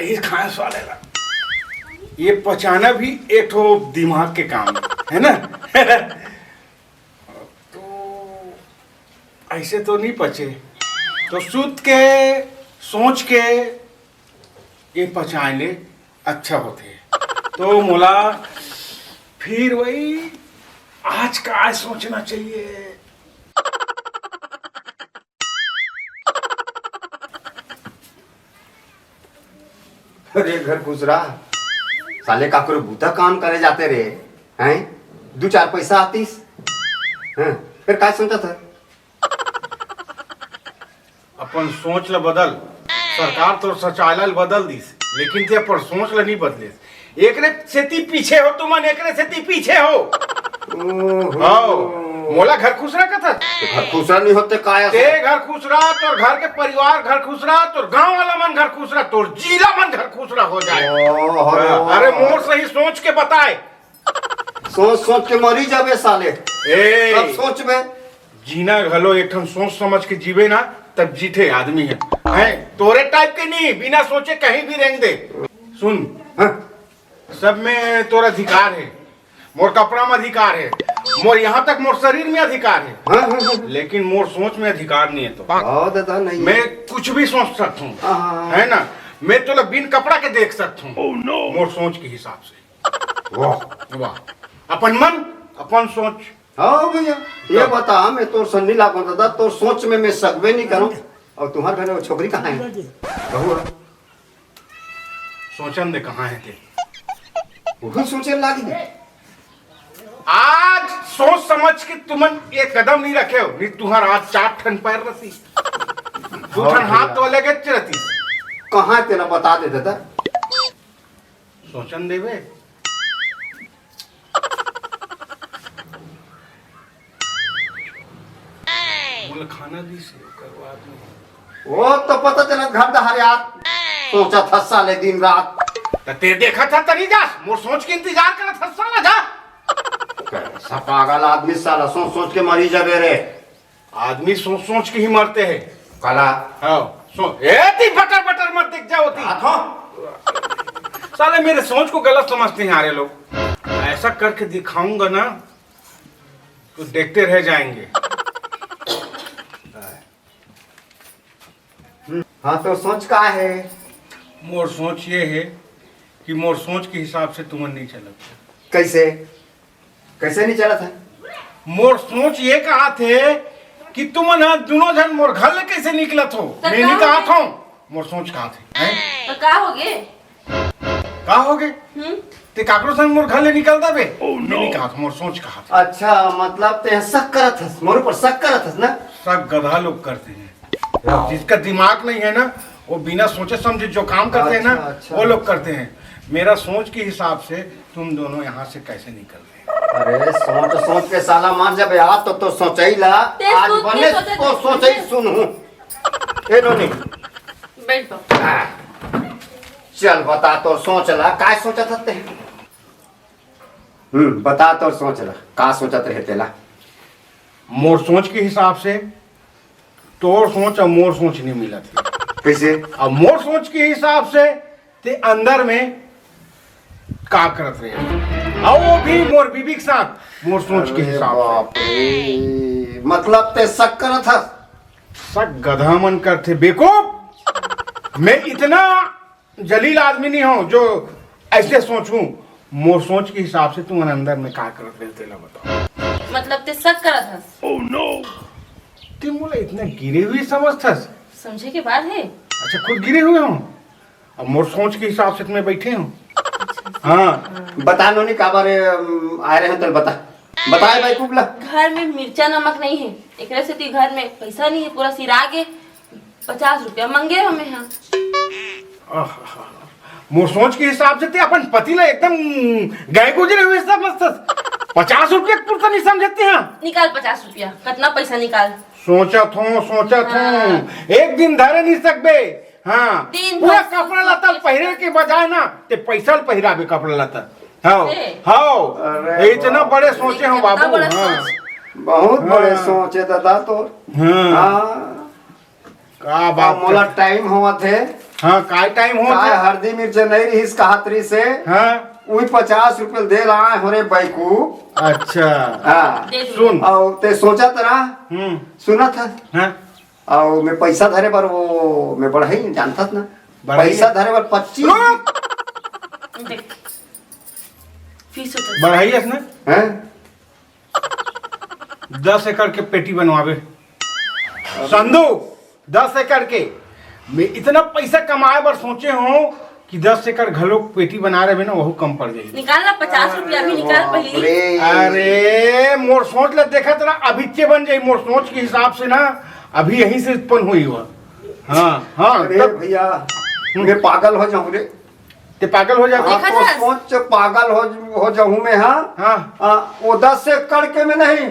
सही खाए स्वादेला। ये पचाना भी एक ठो दिमाग के काम है ना। तो ऐसे तो नहीं पचे, तो सूत के सोच के ये पचाए ले अच्छा होते। तो मोला फिर वही आज का आज सोचना चाहिए। अरे घर गुजरा साले काकरो बूता काम करे जाते रे हैं, 2-4 पैसा आतीस हैं, फिर काय सोचा था? अपन सोच ल बदल, सरकार तो सचालल बदल दिस, लेकिन ते पर सोच ल नहीं बदले। एकरे सेती पीछे हो तुम, एकरे सेती पीछे हो। मोला घर खुश रहा था। घर खुश रहा नहीं होते काया ते घर खुश रहा, तोर घर के परिवार घर खुश रहा, तोर गांव वाला मन घर खुश रहा, तोर जिला मन घर खुश रहा हो जाए। अरे मोर सही सोच के बताए। सोच सोच के मरी जाबे साले। सब सोच में जीना घलो एक ठन सोच समझ के जीवे ना, तब जीते आदमी है तोरे टाइप के नहीं, बिना सोचे कहीं भी रेंग दे। सुन सब में तोर अधिकार है, मोर कपड़ा में अधिकार है, मोर यहाँ तक मोर शरीर में अधिकार है, लेकिन मोर सोच में अधिकार नहीं है। तो दादा नहीं, मैं कुछ भी सोच सकता हूँ, है ना। मैं तो बिन कपड़ा के देख सकता हूँ मोर सोच के हिसाब से। वाह वाह, अपन मन अपन सोच। हाँ भैया ये बता, मैं तोर सन्नी लागो दादा, तोर सोच में मैं सकबे नहीं करूँ। और तुम्हारे घर में वो छोकरी कहाँ है? बहू सोचन दे कहाँ है ते, वो सोचे लागी। आज सोच समझ के तुमन एक कदम नहीं रखे हो, नहीं तुम्हार आज 4 ठन पैर रहती, 2 ठन हाथ तो अलग रहती। कहाँ तेरा बता दे दादा। सोचन देवे बोले खाना दी से करवा दूं। वो तो पता चला घर दहारे आत सोचा था साले दिन रात। तो ते देखा था तरी जा, मोर सोच के इंतजार करा था साला जा। कैसा पागल आदमी साला, सोच सोच के मरी जाबे रे। आदमी सोच सोच के ही मरते हैं काला। हाँ ती बटर बटर मत दिख जाओ ती। साले मेरे सोच को गलत समझते हैं यार लोग। ऐसा करके दिखाऊंगा ना तो देखते रह जाएंगे। हाँ तो सोच का है? मोर सोच ये है कि मोर सोच के हिसाब से तुम नहीं चलत। कैसे कैसे नहीं चला था? मोर सोच ये कहा थे कि तुम ना दोनों जन मोर घर ले कैसे निकलत हो। मैं नहीं कहा था, मोर सोच कहा थे। तो का हो गए? का हो गए? ते काकरो संग मोर घर ले निकल दबे। नहीं कहा था, मोर सोच कहा था। अच्छा मतलब ते शक करत हस, मोर ऊपर शक करत हस ना? सब गधा लोग करते हैं, जिसका दिमाग नहीं है ना वो बिना सोचे समझे जो काम करते हैं ना, वो लोग करते हैं। मेरा सोच के हिसाब से तुम दोनों यहाँ से कैसे निकल रहे? अरे सोच सोच के साला मार जब यार तो सोचई ला, आज बने तो सोचई सुनूं। ए नोनी बैठो। चल बता तो सोच ला काय सोचा था ते? बता तो सोच ला का सोचत रहे तेला? मोर सोच के हिसाब से तोर सोच और मोर सोच नहीं मिला थी। कैसे? अब मोर सोच के हिसाब से ते अंदर में का करत रहे, और वो भी मोर बीबी के साथ मोर सोच के हिसाब से। मतलब ते शक करत था? सब गधा मन करते बेवकूफ। मैं इतना जलील आदमी नहीं हूँ जो ऐसे सोचूं। मोर सोच के हिसाब से तुम अंदर में का करत रहे तेला बताओ। मतलब ते शक करत हस? ओह नो, तुम बोला इतना गिरे हुए समझथस? समझे के बाद है। अच्छा खुद गिरे हुए हो, अब मोर सोच के हिसाब से तुम्हें बैठे हो। हाँ बता नोनी का बारे आए रहे तो बता, बताए भाई कुबला। घर में मिर्चा नमक नहीं है, एकरे से घर में पैसा नहीं है, पूरा सिरा के 50 रुपया मांगे हमें। हाँ मोर सोच के हिसाब से ते अपन पति ला एकदम गए गुजरे हुए सब मस्त 50 रुपया पूरा नहीं समझते हैं। निकाल 50 रुपया, कितना पैसा निकाल। सोचा थो एक दिन धरे नहीं सकबे। हाँ पूरा कपड़ा लता पहरे के बजाय ना ते पैसा पहराबे कपड़ा लता। हाँ हाँ इतना बड़े सोचे हो बाबू। हाँ बहुत बड़े सोचे दादा तो। हाँ का बात मोला टाइम हुआ थे हाँ काय टाइम हो काय हल्दी मिर्च नहीं रही कहातरी से हाँ वही 50 रुपये दे रहा है होरे बैकू। अच्छा हाँ दे दो। सुन और ते सोचा तरा सुना था हाँ और मैं पैसा धरे पर वो मैं बढ़ाई जानता था ना बढ़ाई? पैसा धरे पर 25 देख फीस होता बढ़ाइए ना हैं 10 एकड़ के पेटी बनवावे संधू 10 एकड़ के मैं इतना पैसा कमाए बर सोचे हूँ कि 10 एकड़ घलो पेटी बना रहे ना वही कम पड़ जाएगी। निकाल ना 50 रुपया भी निकाल पहले। अरे मोर सोच ले देखा तेरा अभी के बन जाई मोर सोच के हिसाब से ना अभी यहीं से उत्पन्न हुई हुआ। हाँ हाँ अरे तब भैया मैं पागल हो जाऊं रे। ते पागल हो जाते देखा था? सोच पागल हो जाऊं मैं। हाँ हाँ वो 10 एकड़ के में नहीं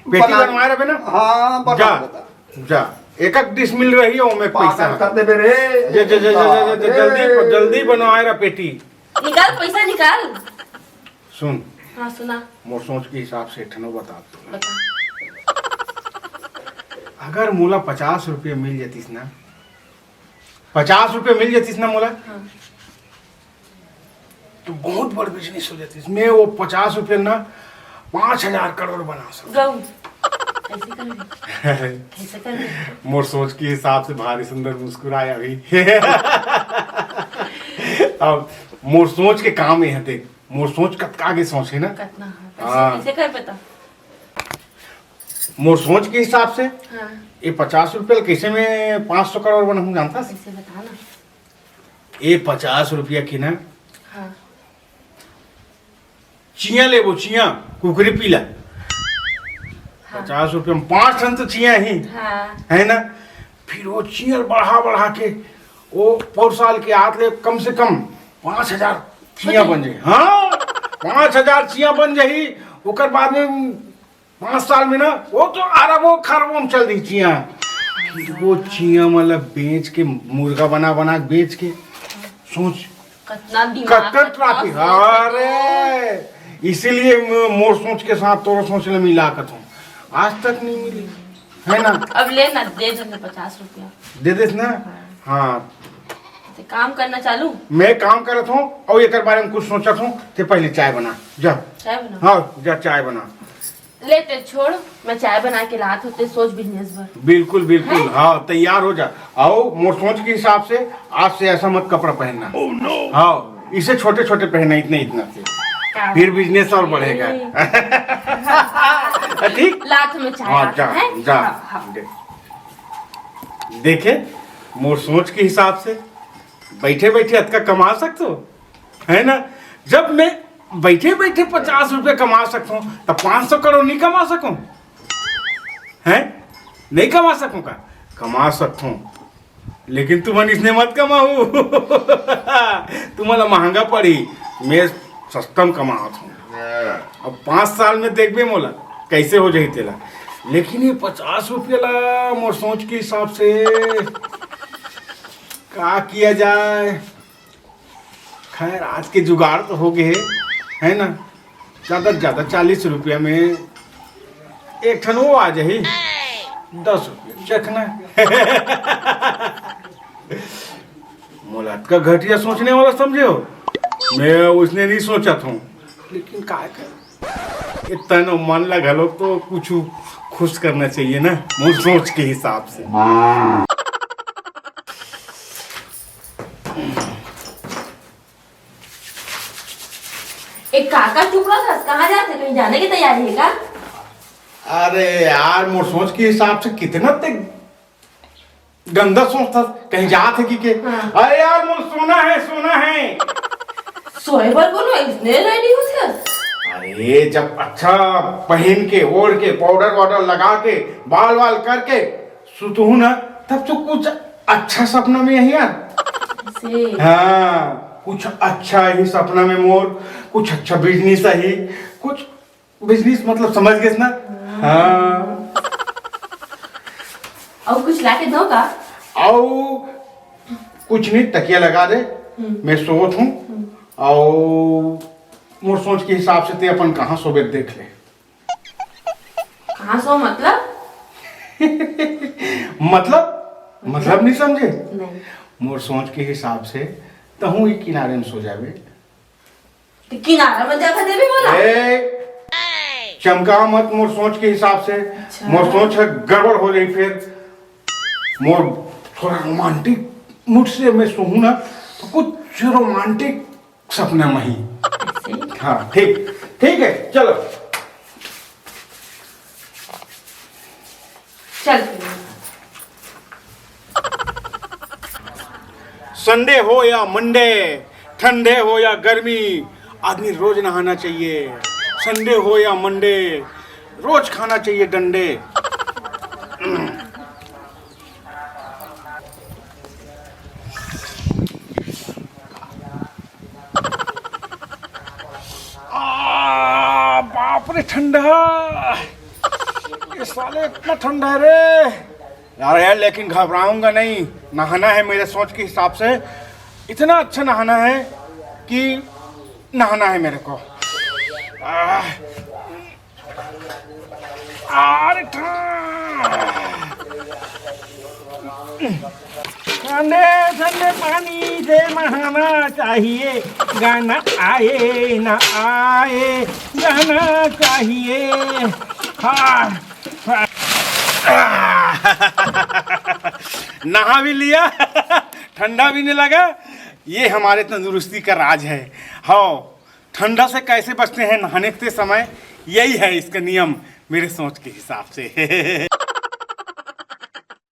पेटी बनवा रहे ना हाँ बना जा देता। जा एक डिश मिल रही है मैं पैसा पागल कर दे रे जे जे जे जे जे जल्दी जल्दी बनवाए रहा पेटी। निकाल पैसा निकाल। सुन हाँ सुना मोर सोच के हिसाब से ठनो बता तू बता। अगर मोला 50 रुपये मिल जातीस ना 50 रुपये मिल जातीस ना मोला हाँ तो बहुत बड़ बिजनेस हो जातीस। मैं वो 50 रुपये ना 5000 करोड़ बना सकता। गऊ ऐसे कर ले ऐसे कर ले। मोर सोच के हिसाब से भारी सुंदर मुस्कुराया अभी अब मोर सोच के काम है देख मोर सोच कतका आगे सोच है ना कितना हाँ। ऐसे कर बता। मोर सोच के हिसाब से हाँ ये 50 रुपये कैसे में 500 करोड़ बनाऊं जानता है? ऐसे बता ना। ये 50 रुपया की ना हाँ चिया ले वो चिया कुकरी पीला हाँ 50 रुपये में 5 टन तो चिया ही हाँ है ना। फिर वो चिया बढ़ा के वो 4 साल के हाथ ले कम से कम 5000 चिया बन जाए। हाँ 5000 चिया बन जाही ओकर बाद में 5 साल में ना वो तो अरबों खरबों में चल दी चिया। फिर वो चिया मतलब बेच के मुर्गा बना के बेच के सोच कितना दिमाग कट्टर ट्रैफिक। अरे इसीलिए मोर सोच के साथ तोर सोच ले मिलाकत हूँ आज तक नहीं मिली है ना। अब ले ना दे दो 50 रुपया दे देस ना हाँ तो काम करना चालू। मैं काम करत हूँ और एक बारे में कुछ सोचत हूँ ते पहले चाय बना जा। चाय बना हाँ जा चाय बना। ले ते छोड़ मैं चाय बना के लात होते सोच बिजनेस भर। बिल्कुल बिल्कुल हाँ तैयार हो जा। आओ मोर सोच के हिसाब से आज से ऐसा मत कपड़ा पहनना। हाँ इसे छोटे छोटे पहना इतना से फिर बिजनेस और बढ़ेगा। ठीक लात में चाय हाँ लात जा है? जा हाँ, हाँ। देखे मोर सोच के हिसाब से बैठे बैठे अतका कमा सकते हो है ना। जब मैं बैठे बैठे 50 रुपये कमा सकता हूँ तो 500 करोड़ नहीं कमा सकूं हैं नहीं कमा सकूं का कमा सकता हूँ लेकिन तुम इसने मत कमाओ तुम्हारा महंगा पड़ी मैं सस्तम कमात हूँ। अब 5 साल में देखबे मोला कैसे हो जाही तेला। लेकिन ये 50 रुपये ला मोर सोच के हिसाब से क्या किया जाए। खैर आज के जुगाड़ तो हो गए है ना। ज़्यादा से ज़्यादा 40 रुपया में एक ठन वो आ जाही 10 रुपये चखना। मुलात का घटिया सोचने वाला समझे हो मैं उसने नहीं सोचा था लेकिन क्या कर इतना मन लगा लो तो कुछ खुश करना चाहिए ना मुझ सोच के हिसाब से। एक काका टुकड़ा था कहाँ जाते कहीं जाने की तैयारी है का? अरे यार मोर सोच के हिसाब से कितना तक गंदा सोचता कहीं जात है कि हाँ। अरे यार मोर सोना है सोए पर बोलो इसने रेडी हो गया। अरे जब अच्छा पहन के ओढ़ के पाउडर वाउडर लगा के बाल वाल करके सुतू ना तब तो कुछ अच्छा सपना में यही यार। से हाँ कुछ अच्छा ही सपना में मोर कुछ अच्छा बिजनेस ही कुछ बिजनेस मतलब समझ गए ना। हाँ और कुछ लाके दो का? आओ कुछ नहीं तकिया लगा दे मैं सोच हूँ और मोर सोच के हिसाब से ते अपन कहाँ सोबे देख ले। कहाँ सो मतलब? मतलब मतलब नहीं समझे? नहीं। मोर सोच के हिसाब से तहू ही किनारे में सो जावे। तो किनारा में जगह देवे बोला। ए, चमका मत मोर सोच के हिसाब से। मोर सोच है गड़बड़ हो गई फिर। मोर थोड़ा रोमांटिक मूड से मैं सोऊं ना तो कुछ रोमांटिक सपना में ही। हाँ ठीक ठीक है चलो। चल संडे हो या मंडे, ठंडे हो या गर्मी, आदमी रोज नहाना चाहिए। संडे हो या मंडे, रोज खाना चाहिए डंडे। बाप रे ठंडा, ये साले इतना ठंडा है रे। यार लेकिन घबराऊंगा नहीं, नहाना है मेरे सोच के हिसाब से। इतना अच्छा नहाना है कि नहाना है मेरे को। अरे ठंडे ठंडे पानी से नहाना चाहिए, गाना आए ना आए गाना चाहिए। हाँ नहा भी लिया, ठंडा भी नहीं लगा। ये हमारे तंदुरुस्ती का राज है। हाँ, ठंडा से कैसे बचते हैं नहाने के समय, यही है इसका नियम मेरे सोच के हिसाब से।